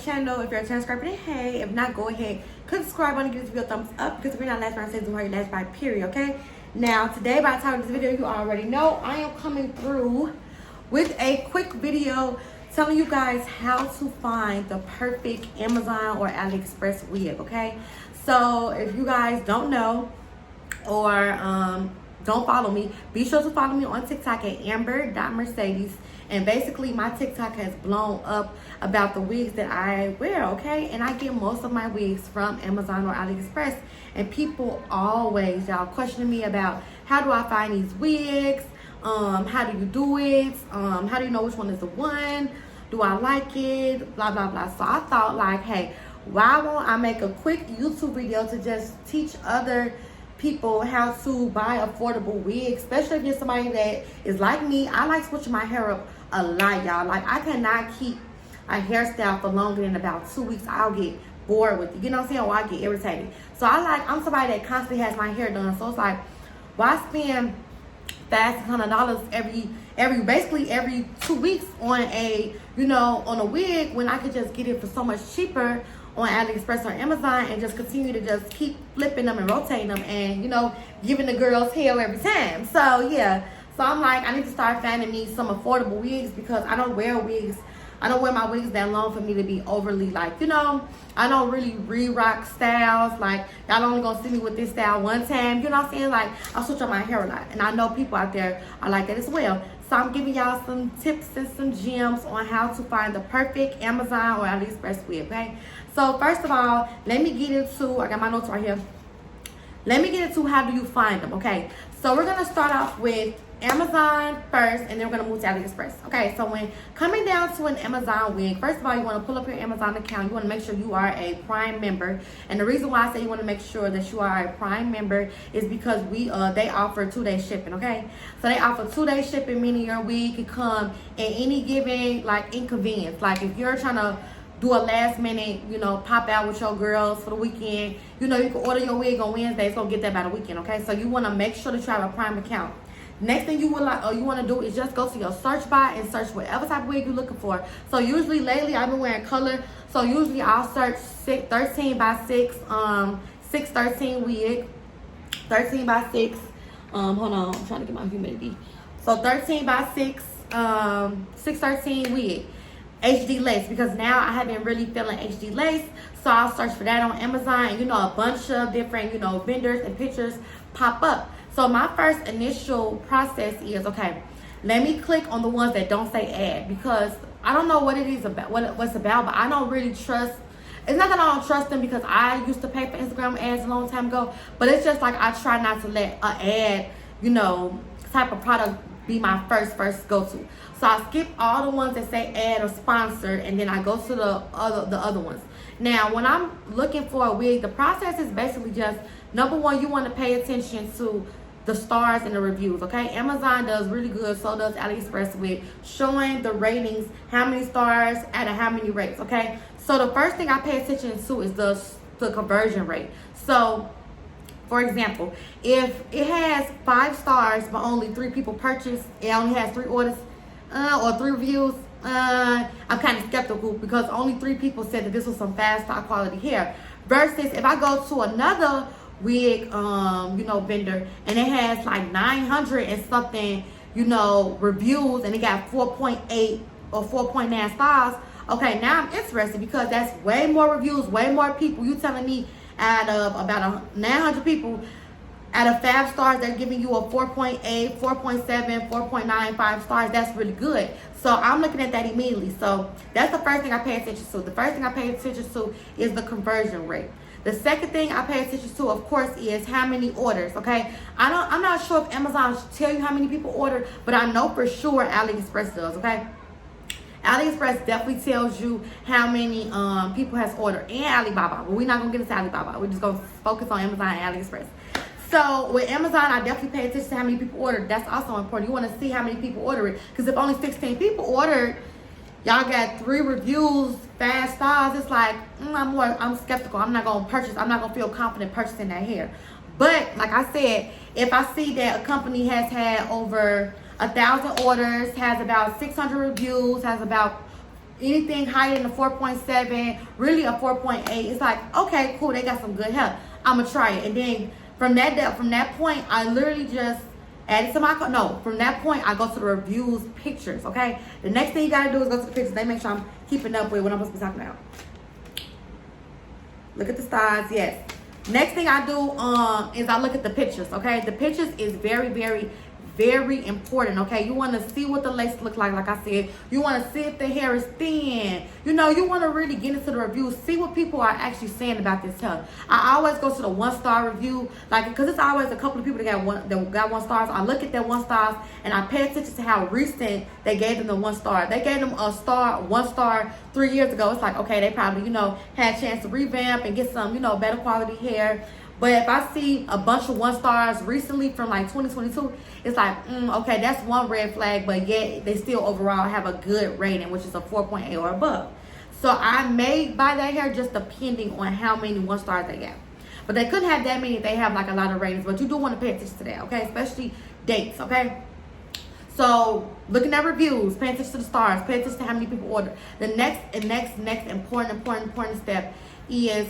channel. If you're a channel subscriber, then hey. If not, go ahead, click subscribe button and give this video a thumbs up, because if you're not last round, says do your last by period, okay? Now, today, by the time of this video, you already know I am coming through with a quick video telling you guys how to find the perfect Amazon or AliExpress wig, okay? So if you guys don't know or don't follow me, be sure to follow me on TikTok at amber.mercedes. And basically my TikTok has blown up about the wigs that I wear, okay? And I get most of my wigs from Amazon or AliExpress. And people always, y'all, questioning me about how do I find these wigs? How do you do it? How do you know which one is the one? Do I like it? Blah, blah, blah. So I thought like, hey, why won't I make a quick YouTube video to just teach other people how to buy affordable wigs, especially if you're somebody that is like me. I like switching my hair up a lot, y'all. Like, I cannot keep a hairstyle for longer than about 2 weeks. I'll get bored with it, you know what I'm saying, or I get irritated. So I'm somebody that constantly has my hair done. So it's like, why spend $500 basically every 2 weeks on on a wig when I could just get it for so much cheaper on AliExpress or Amazon and just continue to just keep flipping them and rotating them and, giving the girls hell every time. So, yeah. So, I'm like, I need to start finding me some affordable wigs because I don't wear wigs. I don't wear my wigs that long for me to be overly, like, I don't really re-rock styles. Like, y'all only gonna see me with this style one time. You know what I'm saying? Like, I switch up my hair a lot. And I know people out there are like that as well. So I'm giving y'all some tips and some gems on how to find the perfect Amazon or AliExpress wig, okay? So first of all, let me get into, I got my notes right here. Let me get into how do you find them, okay? So we're gonna start off with Amazon first, and then we're gonna move to AliExpress. Okay, so when coming down to an Amazon wig, first of all, you wanna pull up your Amazon account. You wanna make sure you are a Prime member. And the reason why I say you wanna make sure that you are a Prime member is because they offer 2-day shipping, okay? So they offer 2-day shipping, meaning your wig can come at any given, like, inconvenience. Like, if you're trying to do a last minute, pop out with your girls for the weekend, you can order your wig on Wednesday, so get that by the weekend, okay? So you wanna make sure that you have a Prime account. Next thing you want to do is just go to your search bar and search whatever type of wig you're looking for. So usually lately I've been wearing color. So usually I'll search 13 by 6, 613 wig, 13 by 6. Hold on, I'm trying to get my humidity. So 13 by 6, 613 wig, HD lace, because now I have been really feeling HD lace. So I'll search for that on Amazon, and a bunch of different vendors and pictures pop up. So my first initial process is, okay, let me click on the ones that don't say ad, because I don't know what it is about, what's about, but I don't really trust. It's not that I don't trust them, because I used to pay for Instagram ads a long time ago, but it's just like I try not to let an ad, type of product be my first go-to. So I skip all the ones that say ad or sponsored, and then I go to the other ones. Now, when I'm looking for a wig, the process is basically just, number one, you want to pay attention to the stars and the reviews, okay? Amazon does really good, so does AliExpress with showing the ratings, how many stars out of how many rates, okay? So the first thing I pay attention to is the conversion rate. So, for example, if it has 5 stars but only 3 people purchased, it only has 3 orders or 3 reviews, I'm kind of skeptical, because only 3 people said that this was some 5-star quality hair. Versus if I go to another wig vendor and it has like 900 and something reviews, and it got 4.8 or 4.9 stars, okay, now I'm interested, because that's way more reviews, way more people. You telling me out of about 900 people, out of 5 stars, they're giving you a 4.8, 4.7, 4.95 stars. That's really good. So I'm looking at that immediately. So that's the first thing I pay attention to. The first thing I pay attention to is the conversion rate. The second thing I pay attention to, of course, is how many orders, okay? I'm not sure if Amazon tell you how many people order, but I know for sure AliExpress does, okay? AliExpress definitely tells you how many people has ordered, and Alibaba. But we're not going to get into Alibaba. We're just going to focus on Amazon and AliExpress. So with Amazon, I definitely pay attention to how many people ordered. That's also important. You want to see how many people order it, because if only 16 people ordered, y'all got 3 reviews, 5 stars. It's like, I'm skeptical. I'm not going to purchase. I'm not going to feel confident purchasing that hair. But like I said, if I see that a company has had over 1,000 orders, has about 600 reviews, has about anything higher than a 4.7, really a 4.8, it's like, okay, cool, they got some good help. I'm gonna try it. And then from that point, I literally just add it to my cart. No, from that point, I go to the reviews pictures, okay? The next thing you gotta do is go to the pictures. They make sure I'm keeping up with what I'm supposed to be talking about. Look at the stars, yes. Next thing I do is I look at the pictures, okay? The pictures is very, very, very important, okay? You want to see what the lace look like I said. You want to see if the hair is thin. You know, you want to really get into the reviews, see what people are actually saying about this hair. I always go to the 1-star review, like, because it's always a couple of people that got 1 stars. I look at their 1 stars and I pay attention to how recent they gave them the 1 star. They gave them a star, 1 star 3 years ago. It's like, okay, they probably, you know, had a chance to revamp and get some, you know, better quality hair. But if I see a bunch of 1 stars recently from like 2022, it's like, okay, that's one red flag, but yet they still overall have a good rating, which is a 4.8 or above. So I may buy that hair just depending on how many 1 stars they get. But they couldn't have that many if they have like a lot of ratings, but you do want to pay attention to that, okay? Especially dates, okay? So looking at reviews, pay attention to the stars, pay attention to how many people order. The next important step is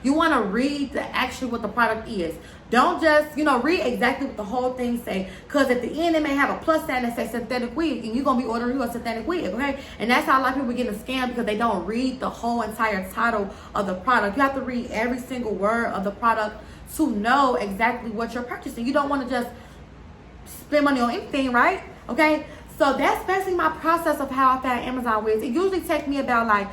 you want to read what the product is. Don't just, you know, read exactly what the whole thing say. Because at the end, it may have a plus sign that says synthetic wig. And you're going to be ordering you a synthetic wig, okay? And that's how a lot of people get scammed, because they don't read the whole entire title of the product. You have to read every single word of the product to know exactly what you're purchasing. You don't want to just spend money on anything, right? Okay? So that's basically my process of how I found Amazon wigs. It usually takes me about like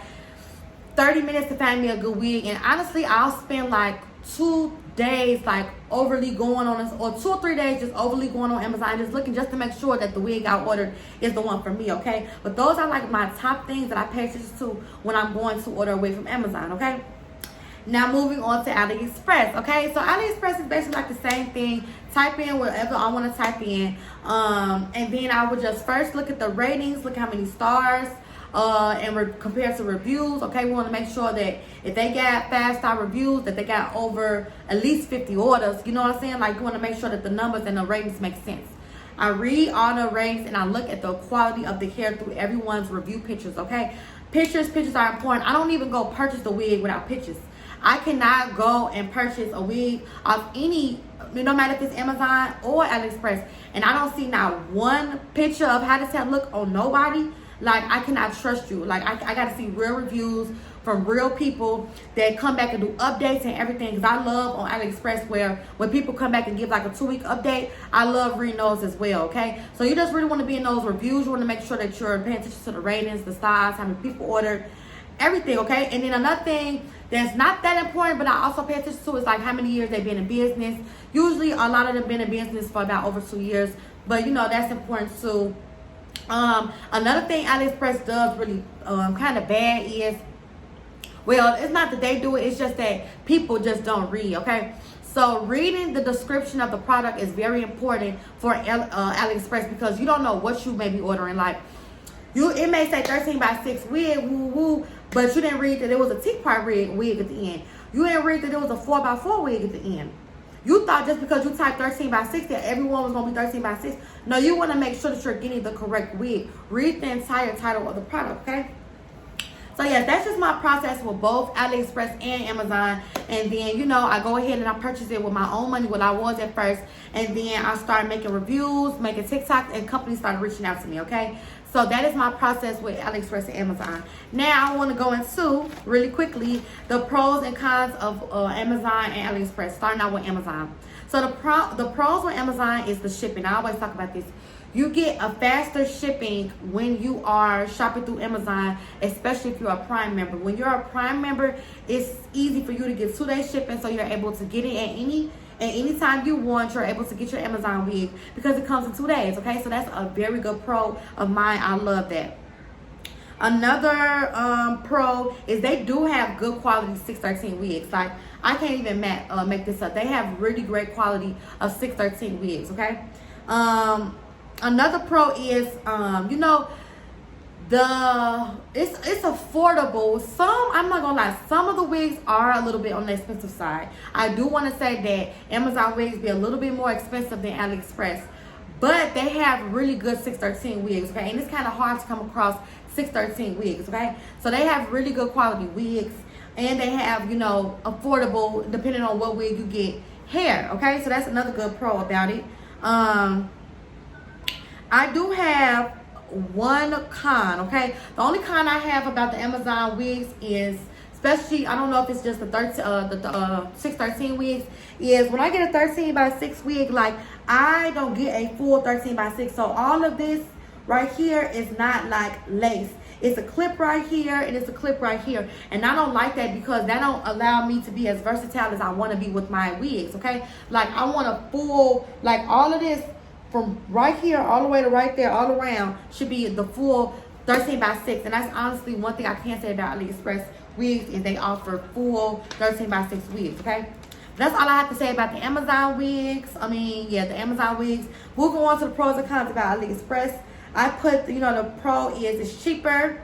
30 minutes to find me a good wig, and honestly I'll spend like 2 days like overly going on this, or 2 or 3 days just overly going on Amazon, just looking just to make sure that the wig I ordered is the one for me, okay? But those are like my top things that I pay attention to when I'm going to order a wig from Amazon, okay? Now moving on to Aliexpress, okay? So Aliexpress is basically like the same thing. Type in whatever I want to type in, and then I would just first look at the ratings, look how many stars, and compare to reviews, okay? We want to make sure that if they got 5-star reviews, that they got over at least 50 orders, you know what I'm saying? Like, you want to make sure that the numbers and the ratings make sense. I read all the ratings and I look at the quality of the hair through everyone's review pictures, okay? Pictures are important. I don't even go purchase the wig without pictures. I cannot go and purchase a wig off any, no matter if it's Amazon or AliExpress, and I don't see not one picture of how this hair look on nobody. Like, I cannot trust you. Like, I got to see real reviews from real people that come back and do updates and everything. Because I love on AliExpress where when people come back and give like a 2-week update, I love reading those as well, okay? So you just really want to be in those reviews. You want to make sure that you're paying attention to the ratings, the styles, how many people ordered, everything, okay? And then another thing that's not that important, but I also pay attention to, is like how many years they've been in business. Usually a lot of them been in business for about over 2 years. But, you know, that's important too. Another thing AliExpress does really kind of bad is, well, it's not that they do it, it's just that people just don't read, okay? So reading the description of the product is very important for AliExpress, because you don't know what you may be ordering. Like, it may say 13x6 wig, woo woo, but you didn't read that it was a teak-part wig at the end. You didn't read that it was a 4x4 wig at the end. You thought just because you typed 13x6 that everyone was going to be 13x6. No, you want to make sure that you're getting the correct wig. Read the entire title of the product, okay? So, yes, that's just my process with both AliExpress and Amazon. And then, you know, I go ahead and I purchase it with my own money, what I was at first. And then I started making reviews, making TikToks, and companies started reaching out to me, okay? So that is my process with AliExpress and Amazon. Now I want to go into, really quickly, the pros and cons of Amazon and AliExpress, starting out with Amazon. So the pros with Amazon is the shipping. I always talk about this. You get a faster shipping when you are shopping through Amazon, especially if you're a Prime member. When you're a Prime member, it's easy for you to get 2-day shipping, so you're able to get it at any time you want. You're able to get your Amazon wig because it comes in 2 days, okay? So that's a very good pro of mine. I love that. Another pro is they do have good quality 613 wigs. Like, I can't even make this up. They have really great quality of 613 wigs, okay? Another pro is, you know, it's affordable. I'm not gonna lie, some of the wigs are a little bit on the expensive side. I do want to say that Amazon wigs be a little bit more expensive than AliExpress, but they have really good 613 wigs, okay? And it's kind of hard to come across 613 wigs, okay? So they have really good quality wigs, and they have, you know, affordable, depending on what wig you get, hair, okay? So that's another good pro about it. I do have one con, okay? The only con I have about the Amazon wigs is, especially, I don't know if it's just the 613 wigs, is when I get a 13x6 wig, like, I don't get a full 13x6. So all of this right here is not like lace. It's a clip right here and it's a clip right here. And I don't like that because that don't allow me to be as versatile as I want to be with my wigs, okay? Like, I want a full, like, all of this from right here all the way to right there, all around, should be the full 13x6. And that's honestly one thing I can say about Aliexpress wigs, is they offer full 13x6 wigs, okay? That's all I have to say about the Amazon wigs. I mean, yeah, the Amazon wigs. Moving on to the pros and cons about Aliexpress. I put, you know, the pro is it's cheaper.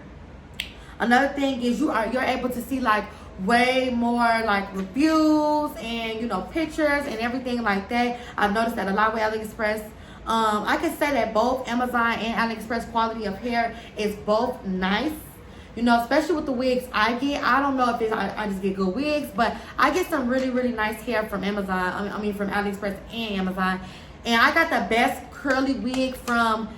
Another thing is you're able to see like way more like reviews and, you know, pictures and everything like that. I've noticed that a lot with Aliexpress. I can say that both Amazon and Aliexpress quality of hair is both nice. You know, especially with the wigs I get. I don't know if it's, I just get good wigs, but I get some really, really nice hair from Amazon. I mean, from Aliexpress and Amazon. And I got the best curly wig from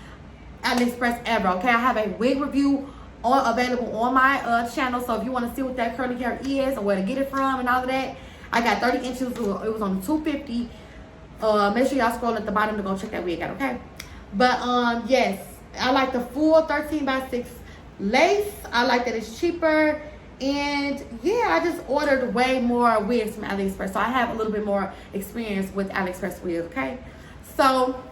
Aliexpress ever, okay? I have a wig review available on my channel. So if you want to see what that curly hair is or where to get it from and all of that, I got 30 inches. It was on $250. Make sure y'all scroll at the bottom to go check that wig out, okay? But, yes, I like the full 13x6 lace. I like that it's cheaper, and yeah, I just ordered way more wigs from Aliexpress, so I have a little bit more experience with Aliexpress wigs, okay? So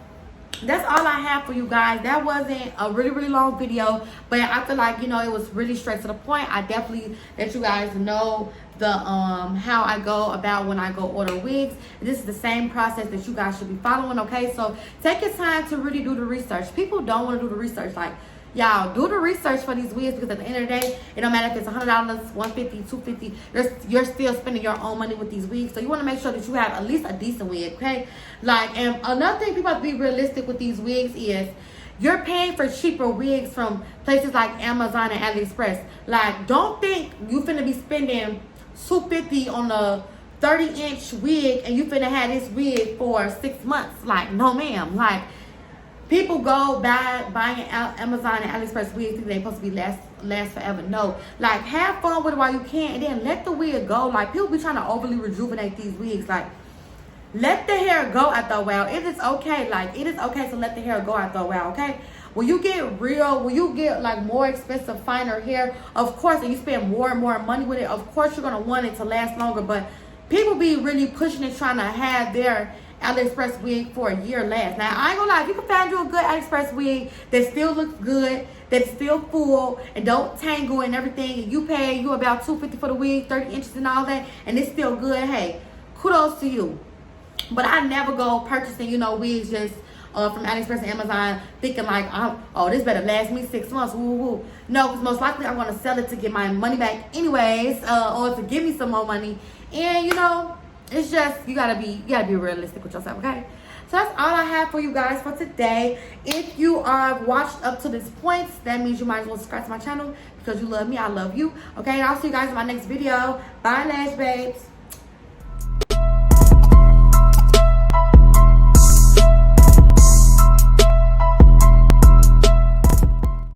that's all I have for you guys. That wasn't a really long video, but I feel like, you know, it was really straight to the point. I definitely let you guys know the how I go about when I go order wigs. This is the same process that you guys should be following, okay? So take your time to really do the research. People don't want to do the research. Like, y'all, do the research for these wigs, because at the end of the day, it don't matter if it's $100, $150, $250. You're still spending your own money with these wigs. So you want to make sure that you have at least a decent wig, okay? Like, and another thing, people have to be realistic with these wigs is you're paying for cheaper wigs from places like Amazon and Aliexpress. Like, don't think you finna be spending $250 on a 30-inch wig and you finna have this wig for 6 months. Like, no ma'am. Like, people go buying Amazon and Aliexpress wigs thinking they supposed to be last forever. No. Like, have fun with it while you can, and then let the wig go. Like, people be trying to overly rejuvenate these wigs. Like, let the hair go after a while. It is okay. Like, it is okay to let the hair go after a while, okay? When you get like more expensive, finer hair, of course, and you spend more and more money with it, of course you're going to want it to last longer. But people be really pushing and trying to have their Aliexpress wig for a year last. Now, I ain't gonna lie, if you can find you a good Aliexpress wig that still looks good, that's still full, and don't tangle and everything, and you pay you about $250 for the wig, 30 inches and all that, and it's still good, hey, kudos to you. But I never go purchasing, you know, wigs just from Aliexpress and Amazon thinking like, oh, this better last me 6 months, woo woo. No, because most likely I'm gonna sell it to get my money back anyways, or to give me some more money. And, you know, it's just, you gotta be realistic with yourself, okay? So that's all I have for you guys for today. If you are watched up to this point, that means you might as well subscribe to my channel, because you love me, I love you, okay? And I'll see you guys in my next video. Bye, Lash Babes.